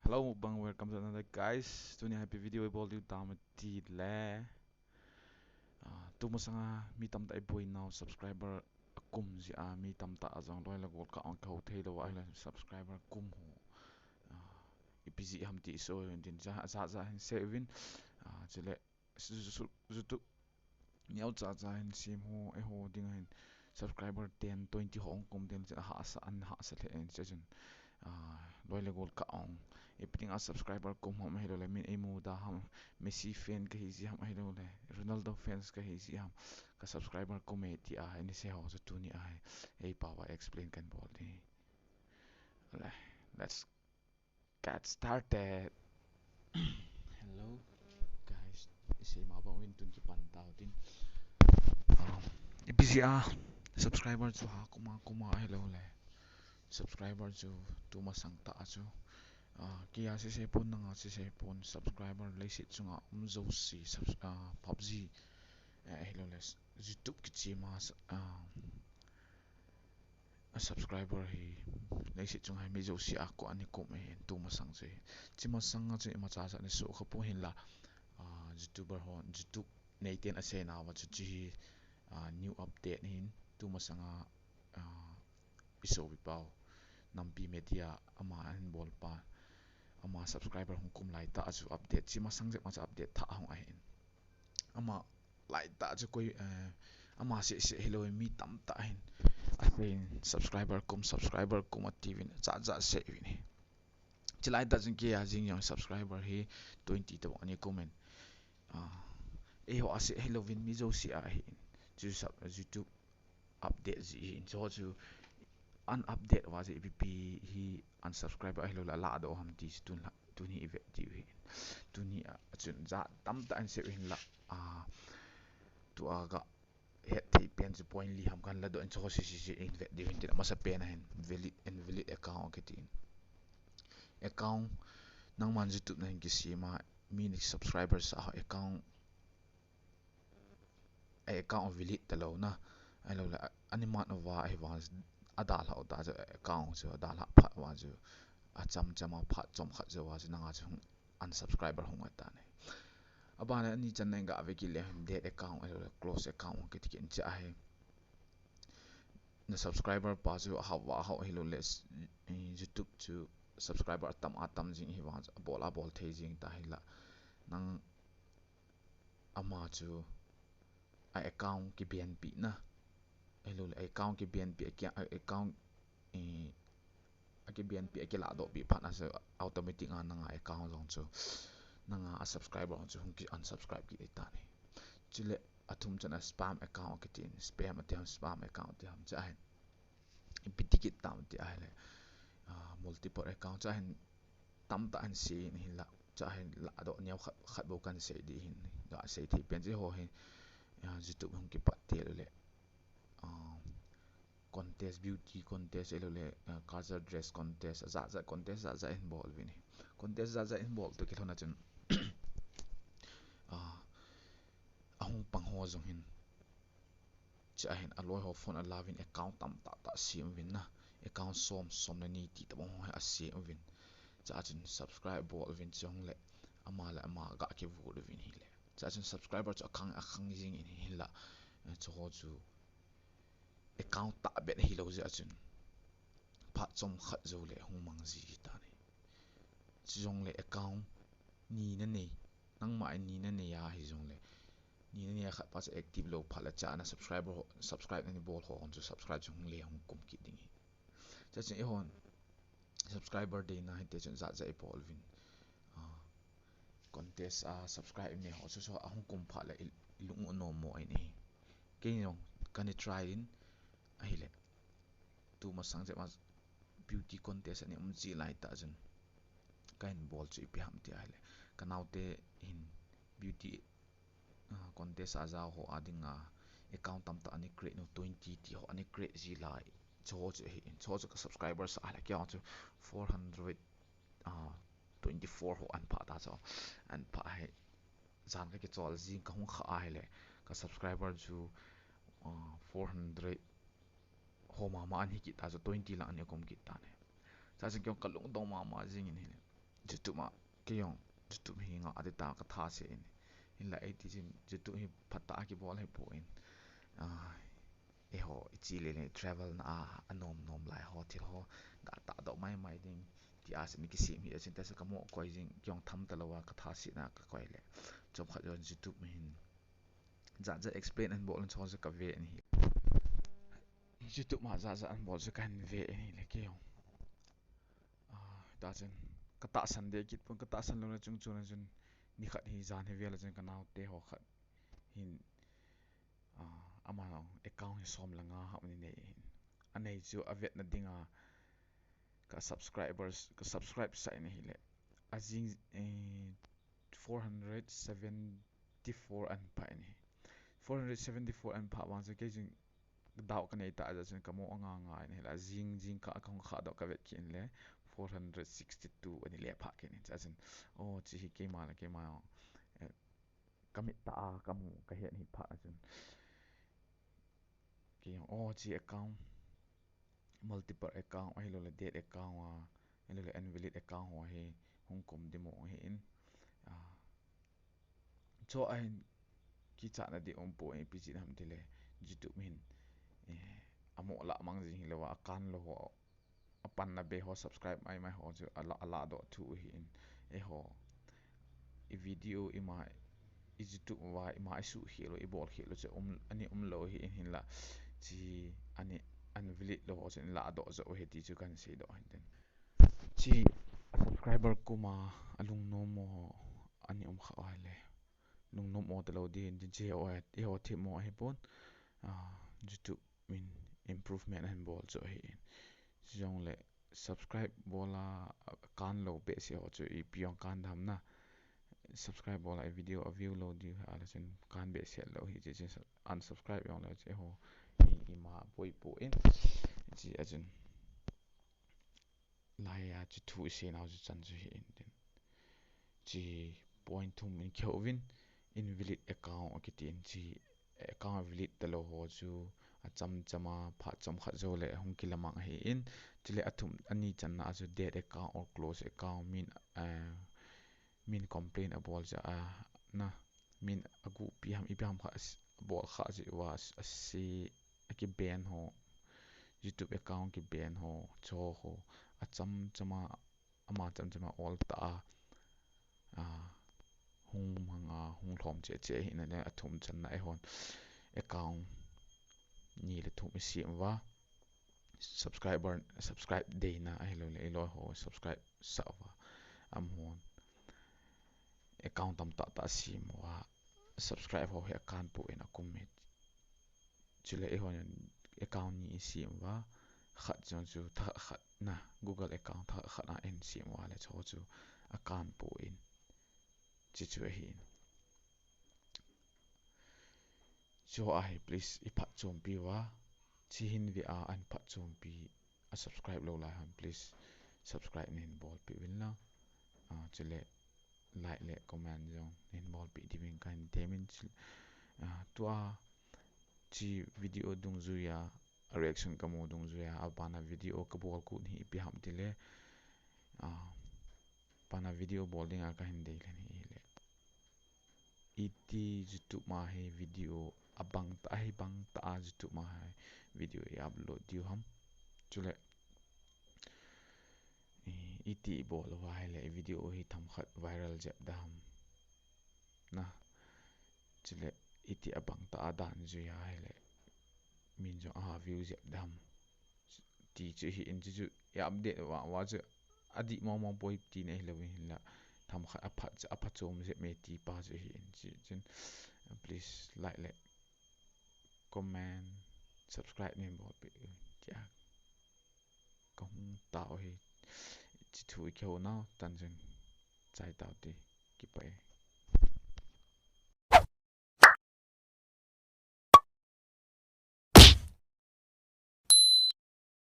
Hello, bang welcome to another guys. Tuni happy video ibol yu tam ti le. Tu mo sanga mi tam ta boy now subscriber akum si a mi tam ta azang loi la gol ka on ka thei lo wa subscriber kum ho. Ipisi ham ti so yun din za hin sevin. Chile su tu niao za hin sim ho e ho ding hin subscriber 10 20 hong kum din ha sa an ha sa le en chajun. Loi le gol ka on ipiting a subscriber kum hom helo le min emu da ham Messi fan ka hi si ham helo le Ronaldo fans ka hi si ham ka subscriber kum e ti a ni se ho so tu ni a ei pa wa explain kan bol ni le let's get started. Hello guys, isi ma ba win tun ki pan tao tin ipisi a subscriber chu ha kuma helo le subscriber chu tu ma sang ta chu kia si se pon nga si se pon subscriber le si chunga zo si Pubg hello les YouTube ki chi ma a subscriber hi le si chunga mi zo si a ko ani ko me tu ma sang che chi ma sang nga che ma cha sa ne so kho po hin la YouTuber ho YouTube nei ten a se na wa chi new update hin tu ma sanga iso bi pau nampi media ama an bol pa ama subscriber hong kum lai ta chu update chi ma sang je ma cha update tha hong ai ama lai ta chu koi ama se hello mi tam ta hin a sen subscriber kum a tv za se ni chi lai ta jing ke a jing yang subscriber hi 20 ta ani comment e ho ase hello vin mi zo si a hi chu YouTube update ji hin chu an update wa je bp hi unsubscriber hello la do ham ti tun hi effective hi tun hi chun za tam ta an se hin la tu aga het ti pen ju point li ham kan la do an cho si effective hin ma sa pen hin valid account ke tin account nang man youtube na ki si ma mi ni subscribers sa account valid ta lo na ai lo la animat no wa ai wa adal ha da jo account jo adal ha pha wa jo a cham a pha chom kha jo wa jo nanga jo unsubscriber hong ta ne abana ni chan nang ga ave ki le dead account close account ke ti ken cha ai na subscriber pa jo ha hello les youtube chu subscriber atam jing hi wa bol the jing ta hi la nang ama chu a account ki bnp na hello le account ki bnp account aki bnp aki la do bi phat na so automatic nga account long chu nga a subscriber on chu ki unsubscribe ki ta ni chile athum chana spam account ki tin spam account ti ham cha hen ipitikit tam ti ai le multiple account cha hen tam ta an si ni la cha hen la do nyau khat bo kan se di hin ga se thi pen je ho hen youtube hong ki pat te le contest beauty contest elole culture dress contest za contest za involve ni contest za involve to kilona chun ahung pang ho jong hin cha hin aloi ho phone a lavin account tam ta sim win na account som na ni ti ta bong ho a sim win cha chun subscribe bol win chong le ama ga ke vu de win hi le cha chun subscriber cha akhang jing in hi la cho ho chu account ta bet hi lo ja chun phat chom khat zo le hung mang ji ta ni jong le account ni na nei nang mai ni na nei ya hi jong le ni na nei khat pa cha active lo phat la cha na subscribe ni bol ho on chu subscribe jong le hung kum ki ding cha chen e hon subscriber day na te chen za e bol vin contest subscribe ni ho so ahung kum phat la ilung no mo ai ni ke no kan try in ai le tu ma sang je ma beauty contest ani chi lai ta jun kain bol chu pi ham ti ai le kanaute in beauty contest za ho adinga account tam ta ani create no 20 ti ho ani create ji lai cho chu hi cho chu subscribers ala kya chu 400 24 ho an pa ta cho an pa hai zan ka ke chol ji ka hung kha ai le ka subscriber chu 400 ho ma an hi ki ta cho 20 la ani kom ki ta ne sa se kyo kalung dong ma jing in hi YouTube mà cái dòng YouTube hi ngọ adi ta ka tha se in la ai ti jin YouTube hi phata ki bol he poin e ho chi le travel na anom nom lai ho thil ho ga ta do mai ding ti as ni ki sim hi asin ta sa ka mo koi jing kyong tham ta lawa ka tha si na ka koi le chom khat yon YouTube mi hin za explain an bol an chon sa ka ve ni YouTube ma za an bol sa kan ve ni le ke yong ta chen ka ta san de kit pun ka ta san lo na chung chung jun ni khat hi zan he ve la chen ka naw te ho khat hin ama account hi som la nga ha ni nei anei chu avet na dinga ka subscribe sa ni hi le azing 474 an pa ni 474 an pa wan so ke jing daw ka nei ta za chen ka mo nga ni la jing ka akong kha do ka vet kin le 462 ani le pha kin cha chen chi hi ke ma ka mi ta ka mu ka he ni pha chen ki chi account multiple account ai lo le date account ai lo le invalid account ho he hong kom demo he in cho ai ki cha na di om po e pi chi ham dile youtube min amo la mang jing lo wa kan lo ho apan na be ho subscribe mai ho chu ala do thu hi in e ho i video i ma i youtube wa i ma su hi lo i bol hi lo che ani lo hi in hin la chi ani unvalid lo ho chen la do zo he ti chu kan se do hin chi subscriber kuma alung no mo ani kha le lung no mo de lo di hin je o e ho thi mo he pon youtube min improvement han bol zo he jong le subscribe bola kan lo be se ho chu i piong kan dam na subscribe bola i video a view lo di ala chen kan be se lo hi je unsubscribe yong lo che ho i ma poi po in ji ajun lai ya chi thu se na ju chan ju hi in chi point thum in khovin invalid account akitin chi account valid te lo ho chu acham chama pha cham kha zo le hung kilamang he in chile athum ani chan na chu dead account or close account min complain abol ja na min agu pi ham ipam kha bol kha ji was asi ki ban ho youtube account ki ban ho cho ho acham chama ama cham chama all ta hung thom che hin ne athum chan na e hon account ni le thum siam wa subscribe day na ai lo ho subscribe sa wa am hon account tam ta sim wa subscribe ho he account pu ina commit chile e hon account ni sim wa khat jong chu tha khat na google account tha khat na en sim wa le cho chu account pu in chi chu hin cho ai please i phat chom pi wa chi hin vi an phat chom pi a subscribe lo la han please subscribe nin bol pi win la chile like le comment jong nin bol pi divin kan temin tua chi video dung zu ya reaction ka mo dung zu ya apana video ka bol ku ni pi ham dile pana video bowling ka hin de le iti youtube ma he video abang ta he bang ta youtube ma he video i upload diu ham chule iti bol wa he le video hi tham khat viral jeb dam na chule iti abang ta dan ju ya he le min jo view jeb dam ti chu hi in chu ya update wa chu adi mo poi ti ne le win la tham khat aphat chom je me ti pa chu hi in chen please like le comment subscribe nin bol pi ja kong tao hi chi thui kheu na tan chen chai tao ti ki pai